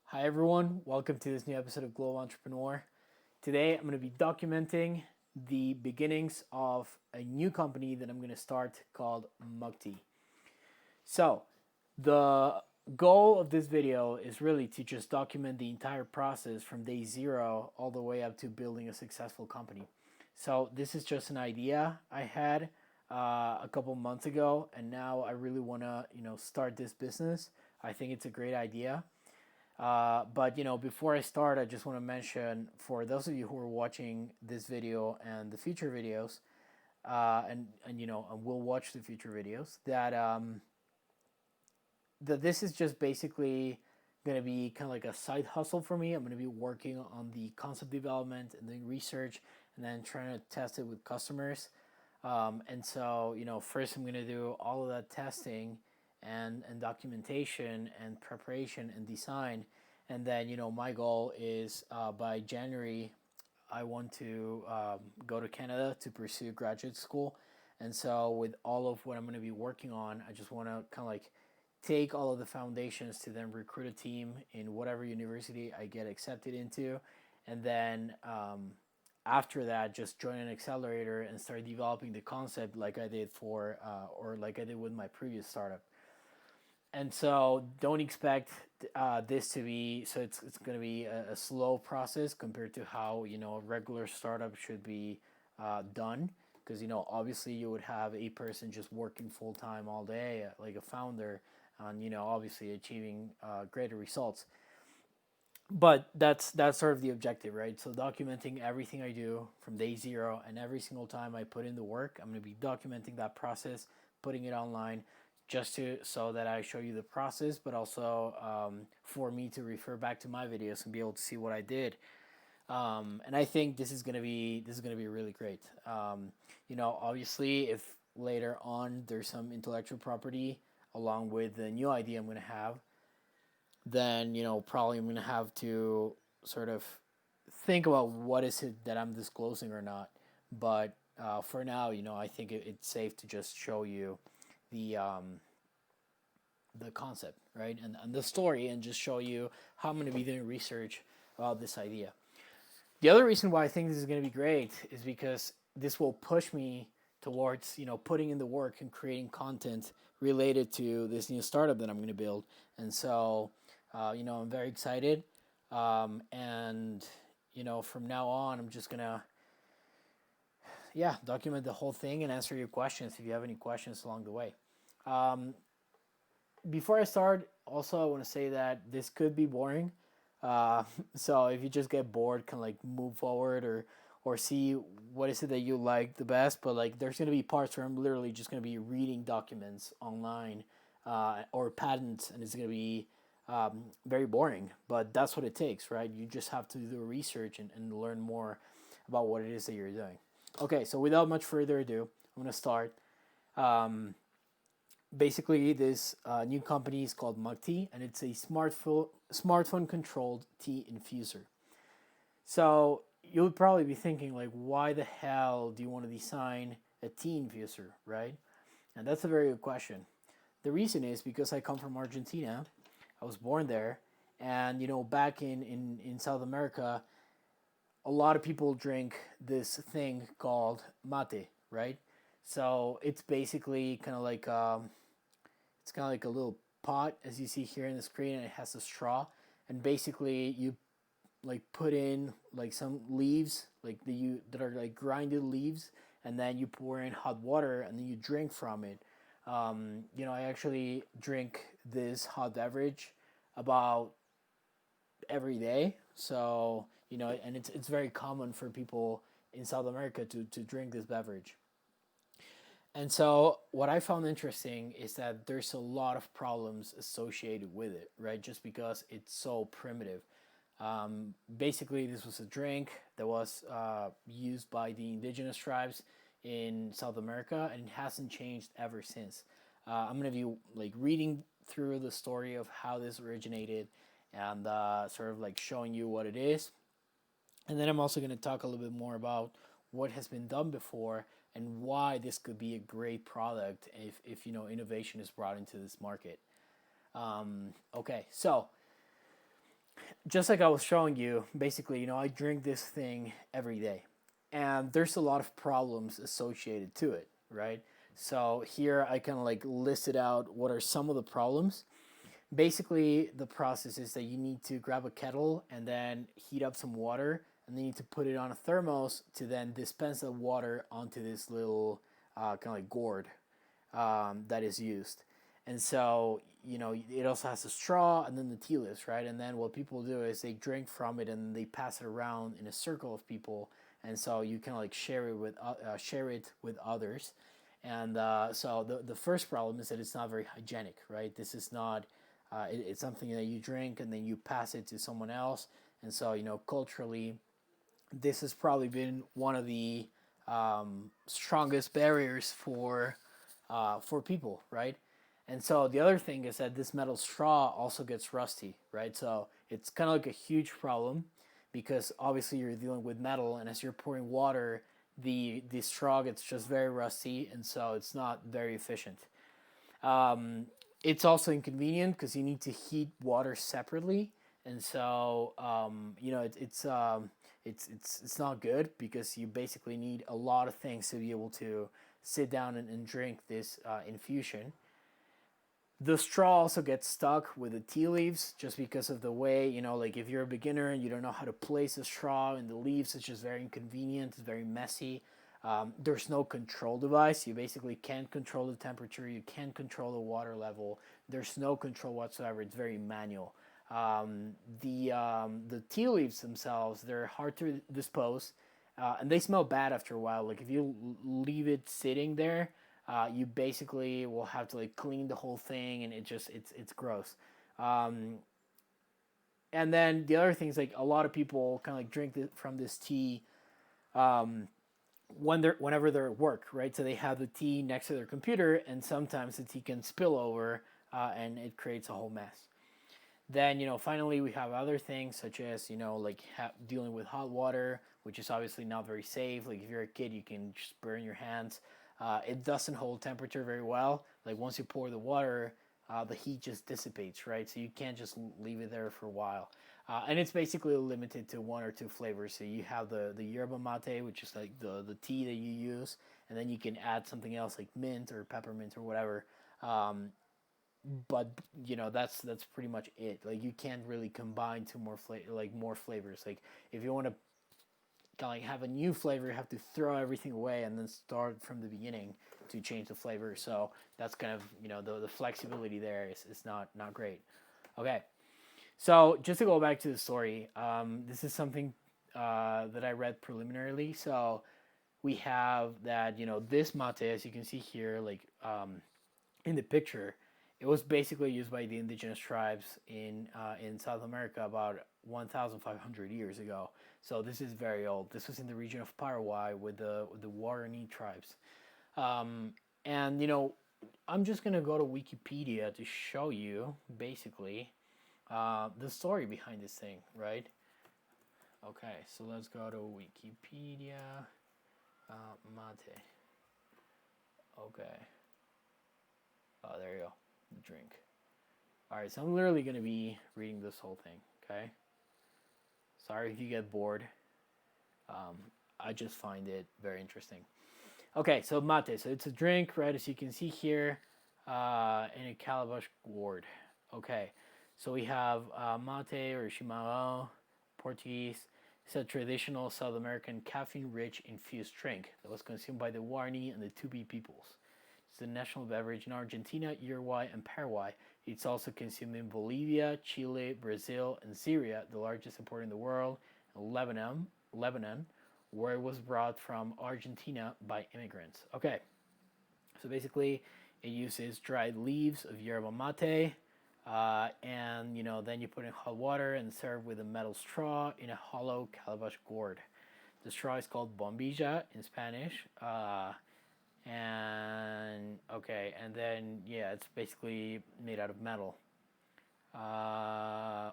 Hi everyone, welcome to this new episode of Global Entrepreneur. Today I'm going to be documenting the beginnings of a new company that I'm going to start called MugTea. So, the goal of this video is really to just document the entire process from day zero all the way up to building a successful company. So, this is just an idea I had a couple months ago, and now I really want to, start this business. I think it's a great idea. But before I start, I just want to mention for those of you who are watching this video and the future videos, and will watch the future videos, that this is just basically going to be kind of like a side hustle for me. I'm going to be working on the concept development and doing research, and then trying to test it with customers. And so, first I'm going to do all of that testing and documentation and preparation and design. And then, my goal is by January, I want to go to Canada to pursue graduate school. And so, with all of what I'm going to be working on, I just want to kind of like take all of the foundations to then recruit a team in whatever university I get accepted into. And then after that, just join an accelerator and start developing the concept like I did or like I did with my previous startup. And so don't expect this to be, so it's going to be a slow process compared to how, a regular startup should be done. Because, obviously you would have a person just working full time all day, like a founder, and, obviously achieving greater results. But that's sort of the objective, right? So documenting everything I do from day zero, and every single time I put in the work, I'm going to be documenting that process, putting it online, just to so that I show you the process, but also for me to refer back to my videos and be able to see what I did. And I think this is gonna be really great. Obviously, if later on there's some intellectual property along with the new idea I'm gonna have, then probably I'm gonna have to sort of think about what is it that I'm disclosing or not. But for now, I think it's safe to just show you the um, the concept, right, and the story, and just show you how I'm going to be doing research about this idea. The other reason why I think this is going to be great is because this will push me towards putting in the work and creating content related to this new startup that I'm going to build. And so I'm very excited. And from now on, I'm just gonna document the whole thing and answer your questions if you have any questions along the way. Um, Before I start, also I want to say that this could be boring. So if you just get bored, can like move forward or see what is it that you like the best. But like, there's gonna be parts where I'm literally just gonna be reading documents online or patents, and it's gonna be very boring. But that's what it takes, right? You just have to do research and learn more about what it is that you're doing. Okay, so without much further ado, I'm gonna start. Um, Basically, this new company is called MugTea, and it's a smartphone controlled tea infuser. So you would probably be thinking, like, why the hell do you want to design a tea infuser, right? And that's a very good question. The reason is because I come from Argentina. I was born there, and back in South America, a lot of people drink this thing called mate, right? So it's basically kind of like it's kind of like a little pot, as you see here in the screen, and it has a straw. And basically, you like put in like some leaves, like that are like grinded leaves, and then you pour in hot water, and then you drink from it. I actually drink this hot beverage about every day. So and it's very common for people in South America to drink this beverage. And so, what I found interesting is that there's a lot of problems associated with it, right? Just because it's so primitive. Basically, this was a drink that was used by the indigenous tribes in South America, and it hasn't changed ever since. I'm gonna be like reading through the story of how this originated, and sort of like showing you what it is, and then I'm also going to talk a little bit more about what has been done before and why this could be a great product if innovation is brought into this market. Okay, so just like I was showing you, basically, I drink this thing every day, and there's a lot of problems associated to it, right? So here I kind of like listed out what are some of the problems. Basically, the process is that you need to grab a kettle and then heat up some water, and then you need to put it on a thermos to then dispense the water onto this little kind of like gourd that is used. And so, it also has a straw and then the tea leaves, right? And then what people do is they drink from it and they pass it around in a circle of people. And so you can like share it with others. And so the first problem is that it's not very hygienic, right? This is not, it's something that you drink and then you pass it to someone else. And so, culturally, this has probably been one of the strongest barriers for people, right? And so the other thing is that this metal straw also gets rusty, right? So it's kind of like a huge problem because obviously you're dealing with metal, and as you're pouring water, the straw gets just very rusty, and so it's not very efficient. Um, it's also inconvenient because you need to heat water separately, and so it's not good because you basically need a lot of things to be able to sit down and drink this infusion. The straw also gets stuck with the tea leaves just because of the way, like if you're a beginner and you don't know how to place a straw in the leaves, it's just very inconvenient, it's very messy. There's no control device. You basically can't control the temperature, you can't control the water level. There's no control whatsoever, it's very manual. The tea leaves themselves, they're hard to dispose, and they smell bad after a while. Like if you leave it sitting there, you basically will have to like clean the whole thing, and it's gross. Um, and then the other thing is like a lot of people kind of like drink from this tea um, whenever they're at work, right? So they have the tea next to their computer, and sometimes the tea can spill over, and it creates a whole mess. Then finally we have other things such as like dealing with hot water, which is obviously not very safe. Like if you're a kid, you can just burn your hands. It doesn't hold temperature very well. Like once you pour the water, the heat just dissipates, right? So you can't just leave it there for a while. And it's basically limited to one or two flavors. So you have the yerba mate, which is like the tea that you use, and then you can add something else like mint or peppermint or whatever. Um, but that's pretty much it. Like you can't really combine two more flavors. Like if you want to like have a new flavor, you have to throw everything away and then start from the beginning to change the flavor. So that's kind of the flexibility there is not great. Okay, so just to go back to the story, this is something that I read preliminarily. So we have that this mate, as you can see here, like in the picture, it was basically used by the indigenous tribes in South America about 1,500 years ago. So this is very old. This was in the region of Paraguay with the Guarani tribes. Um, and I'm just gonna go to Wikipedia to show you basically the story behind this thing, right? Okay, so let's go to Wikipedia. Mate. Okay. Oh, there you go. The drink. All right, so I'm literally going to be reading this whole thing, okay? Sorry if you get bored. Um, I just find it very interesting. Okay, so mate. So it's a drink, right, as you can see here, in a calabash gourd. Okay, so we have mate or chimarrão, Portuguese. It's a traditional South American caffeine-rich infused drink that was consumed by the Guarani and the Tupi peoples. It's the national beverage in Argentina, Uruguay, and Paraguay. It's also consumed in Bolivia, Chile, Brazil, and Syria, the largest importer in the world, and Lebanon, where it was brought from Argentina by immigrants. Okay, so basically, it uses dried leaves of yerba mate, and then you put in hot water and serve with a metal straw in a hollow calabash gourd. The straw is called bombilla in Spanish. And okay, and then yeah, it's basically made out of metal. Uh,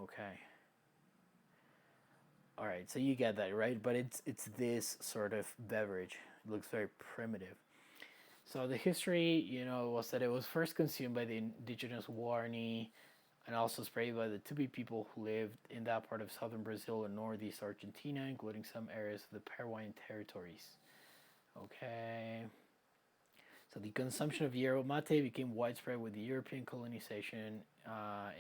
okay. All right, so you get that, right? But it's this sort of beverage. It looks very primitive. So the history, was that it was first consumed by the indigenous Guarani and also sprayed by the Tupi people who lived in that part of southern Brazil and northeast Argentina, including some areas of the Paraguayan territories. Okay. So the consumption of yerba mate became widespread with the European colonization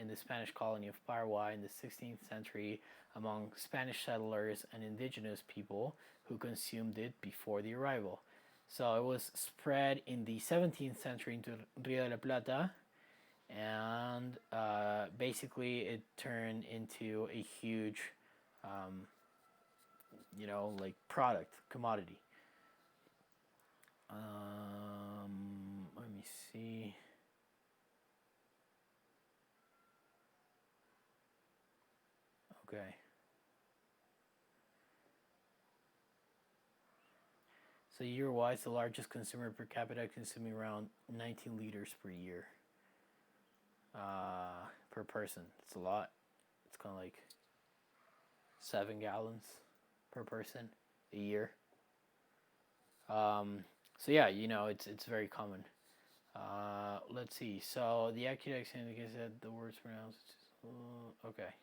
in the Spanish colony of Paraguay in the 16th century among Spanish settlers and indigenous people who consumed it before the arrival. So it was spread in the 17th century into Rio de la Plata, and basically it turned into a huge, um, like product, commodity. Let me see. Okay. So year-wise, the largest consumer per capita consuming around 19 liters per year. Per person. It's a lot. It's kind of like 7 gallons per person a year. So yeah, it's very common. Let's see. So the accurate accent indicates that the words pronounced. Okay.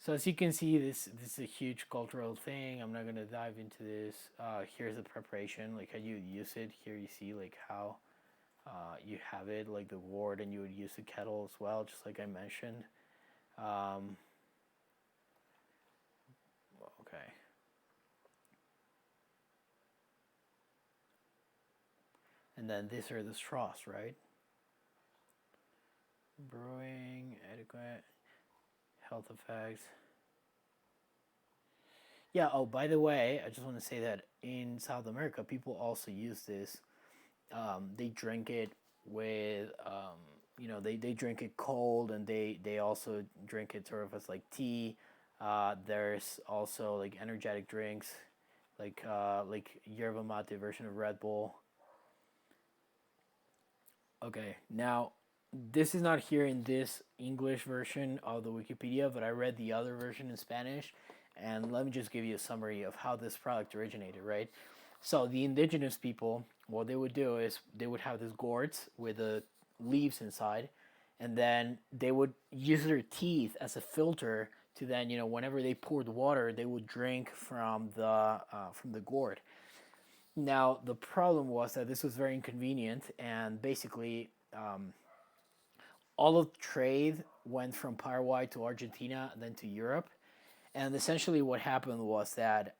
So as you can see, this is a huge cultural thing. I'm not gonna dive into this. Here's the preparation, like how you use it. Here you see like how you have it, like the gourd, and you would use the kettle as well, just like I mentioned. Okay. And then these are the straws, right? Brewing, adequate, health effects. Yeah, oh, by the way, I just want to say that in South America, people also use this. They drink it with, they drink it cold, and they also drink it sort of as like tea. There's also like energetic drinks, like yerba mate version of Red Bull. Okay, now this is not here in this English version of the Wikipedia, but I read the other version in Spanish, and let me just give you a summary of how this product originated, right? So the indigenous people, what they would do is they would have these gourds with the leaves inside, and then they would use their teeth as a filter to then, whenever they poured water, they would drink from the gourd. Now the problem was that this was very inconvenient, and basically all of trade went from Paraguay to Argentina and then to Europe. And essentially, what happened was that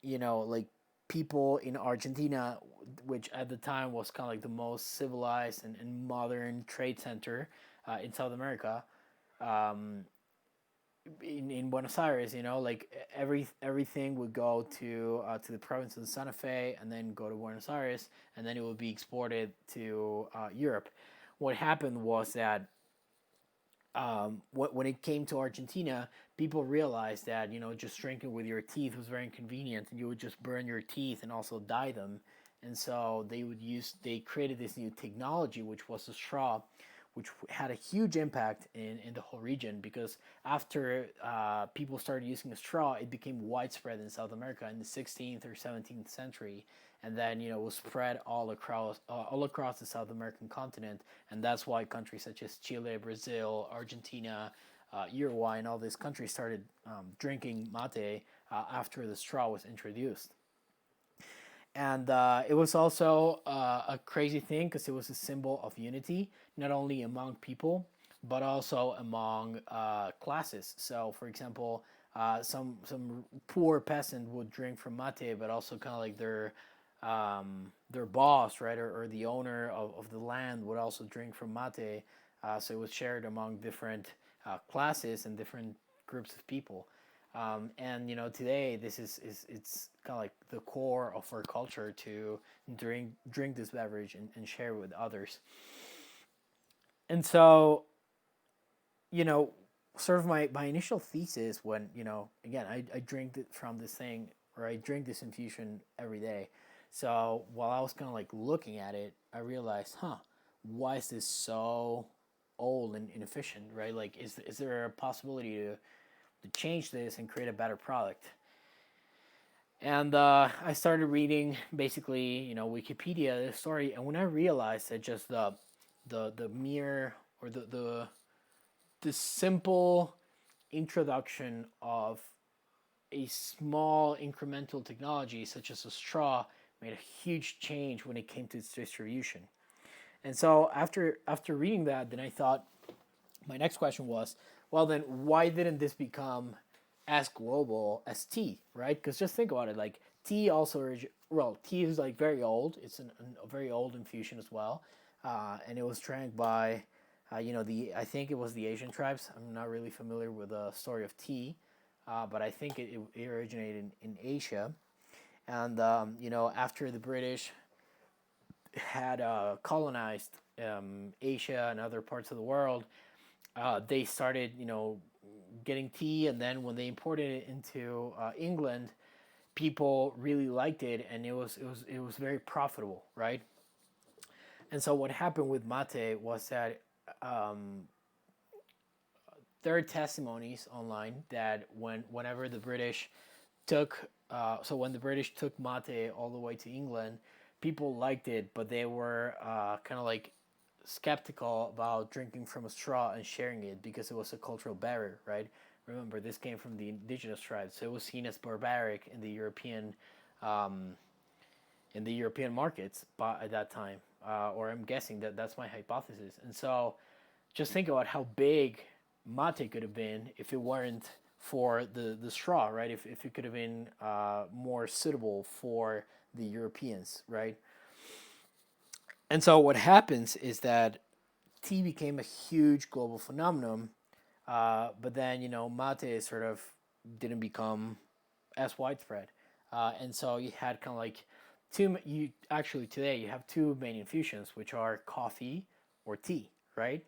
like people in Argentina, which at the time was kind of like the most civilized and modern trade center in South America, um, in Buenos Aires, like everything would go to the province of Santa Fe, and then go to Buenos Aires, and then it would be exported to Europe. What happened was that when it came to Argentina, people realized that just drinking with your teeth was very inconvenient, and you would just burn your teeth and also dye them. And so they created this new technology, which was a straw, which had a huge impact in the whole region, because after people started using a straw, it became widespread in South America in the 16th or 17th century, and then it was spread all across the South American continent, and that's why countries such as Chile, Brazil, Argentina, Uruguay, and all these countries started drinking mate after the straw was introduced. And it was also a crazy thing because it was a symbol of unity, not only among people, but also among classes. So, for example, some poor peasant would drink from mate, but also kind of like their boss, right, or the owner of the land would also drink from mate. So it was shared among different classes and different groups of people. And today this is it's kind of like the core of our culture to drink this beverage and share it with others. And so, you know, sort of my initial thesis when, again, I drink from this thing, or I drink this infusion every day. So while I was kind of like looking at it, I realized, why is this so old and inefficient, right? Like, is there a possibility to change this and create a better product? And I started reading basically, Wikipedia, the story, and when I realized that just the mere or the simple introduction of a small incremental technology such as a straw made a huge change when it came to its distribution. And so after reading that, then I thought my next question was, well, then why didn't this become as global as tea, right? Because just think about it, like tea also, well, tea is like very old. It's a very old infusion as well, and it was drank by, the I think it was the Asian tribes. I'm not really familiar with the story of tea, but I think it originated in Asia, and after the British had colonized Asia and other parts of the world, they started, getting tea, and then when they imported it into England, people really liked it, and it was very profitable, right? And so what happened with mate was that um, there are testimonies online that whenever the British took when the British took mate all the way to England, people liked it, but they were kind of like skeptical about drinking from a straw and sharing it because it was a cultural barrier, right? Remember, this came from the indigenous tribes, so it was seen as barbaric um, in the European markets at that time, or I'm guessing that's my hypothesis. And so, just think about how big mate could have been if it weren't for the straw, right? If it could have been more suitable for the Europeans, right? And so what happens is that tea became a huge global phenomenon, but then mate sort of didn't become as widespread, and so you had kind of like you actually today you have two main infusions, which are coffee or tea, right?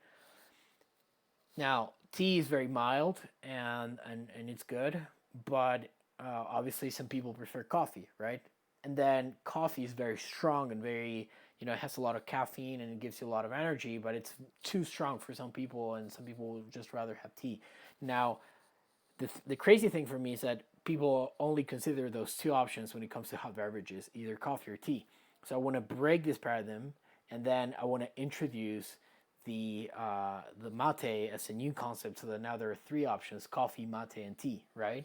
Now tea is very mild and it's good, but obviously some people prefer coffee, right? And then coffee is very strong and very, it has a lot of caffeine and it gives you a lot of energy, but it's too strong for some people, and some people would just rather have tea. Now the crazy thing for me is that people only consider those two options when it comes to hot beverages, either coffee or tea. So I want to break this paradigm, and then I want to introduce the mate as a new concept, so that now there are three options: coffee, mate, and tea, right?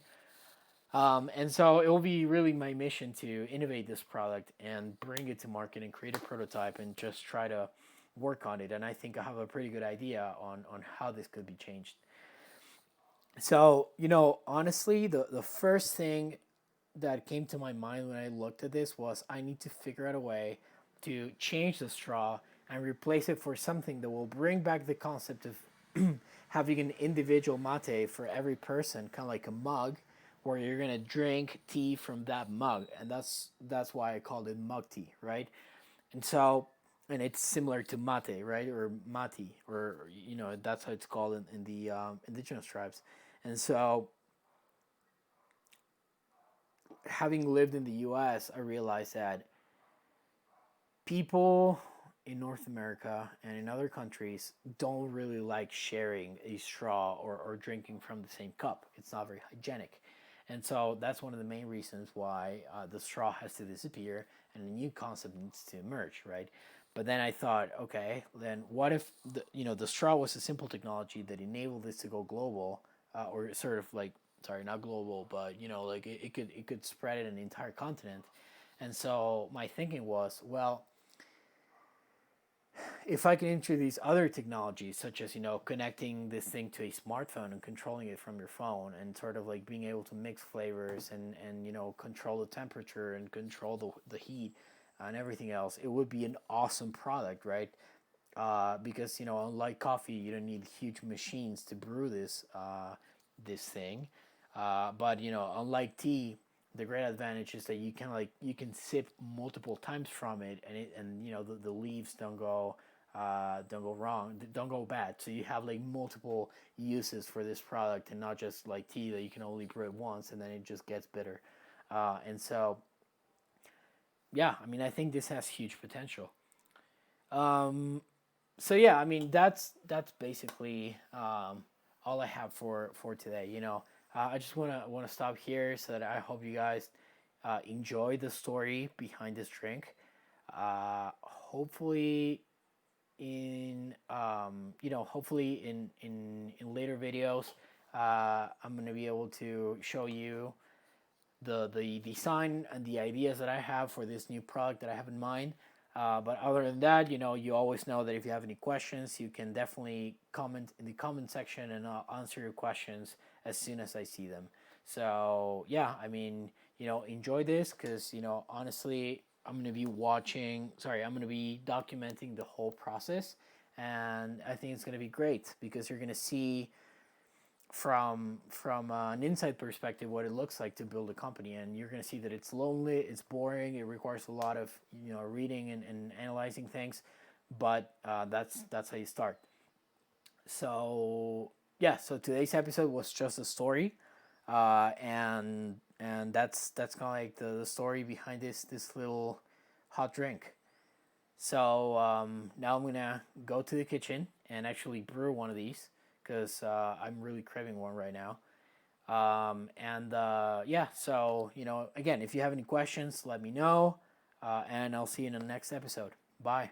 And so it will be really my mission to innovate this product and bring it to market and create a prototype and just try to work on it. And I think I have a pretty good idea on how this could be changed. So, honestly, the first thing that came to my mind when I looked at this was I need to figure out a way to change the straw and replace it for something that will bring back the concept of having an individual mate for every person, kind of like a mug, where you're gonna drink tea from that mug, and that's why I called it MugTea, right? And so, and it's similar to mate, right, or mati, or that's how it's called in the indigenous tribes. And so, having lived in the U.S., I realized that people in North America and in other countries don't really like sharing a straw or drinking from the same cup. It's not very hygienic. And so that's one of the main reasons why the straw has to disappear and a new concept needs to emerge, right? But then I thought, okay, then what if the straw was a simple technology that enabled this to go global, or sort of like, sorry, not global, but like it could spread in an entire continent. And so my thinking was, well, if I can introduce other technologies, such as connecting this thing to a smartphone and controlling it from your phone, and sort of like being able to mix flavors and control the temperature and control the heat and everything else, it would be an awesome product, right? Because unlike coffee, you don't need huge machines to brew this thing. But unlike tea, the great advantage is that you can sip multiple times from it, and the leaves don't go wrong, don't go bad. So you have like multiple uses for this product, and not just like tea that you can only brew it once and then it just gets bitter. And so, yeah, I mean, I think this has huge potential. Um, so yeah, I mean, that's basically all I have for today. I just wanna stop here, so that I hope you guys enjoy the story behind this drink. Hopefully, in hopefully in later videos, I'm going to be able to show you the design and the ideas that I have for this new product that I have in mind. But other than that, you always know that if you have any questions, you can definitely comment in the comment section, and I'll answer your questions as soon as I see them. So yeah, I mean, enjoy this, because honestly, I'm gonna be documenting the whole process, and I think it's gonna be great because you're gonna see from an inside perspective what it looks like to build a company, and you're going to see that it's lonely, it's boring, it requires a lot of reading and analyzing things, but that's how you start. So yeah, so today's episode was just a story, and that's kind of like the story behind this little hot drink. So now I'm gonna go to the kitchen and actually brew one of these, because I'm really craving one right now. And yeah, so again, if you have any questions, let me know, and I'll see you in the next episode. Bye.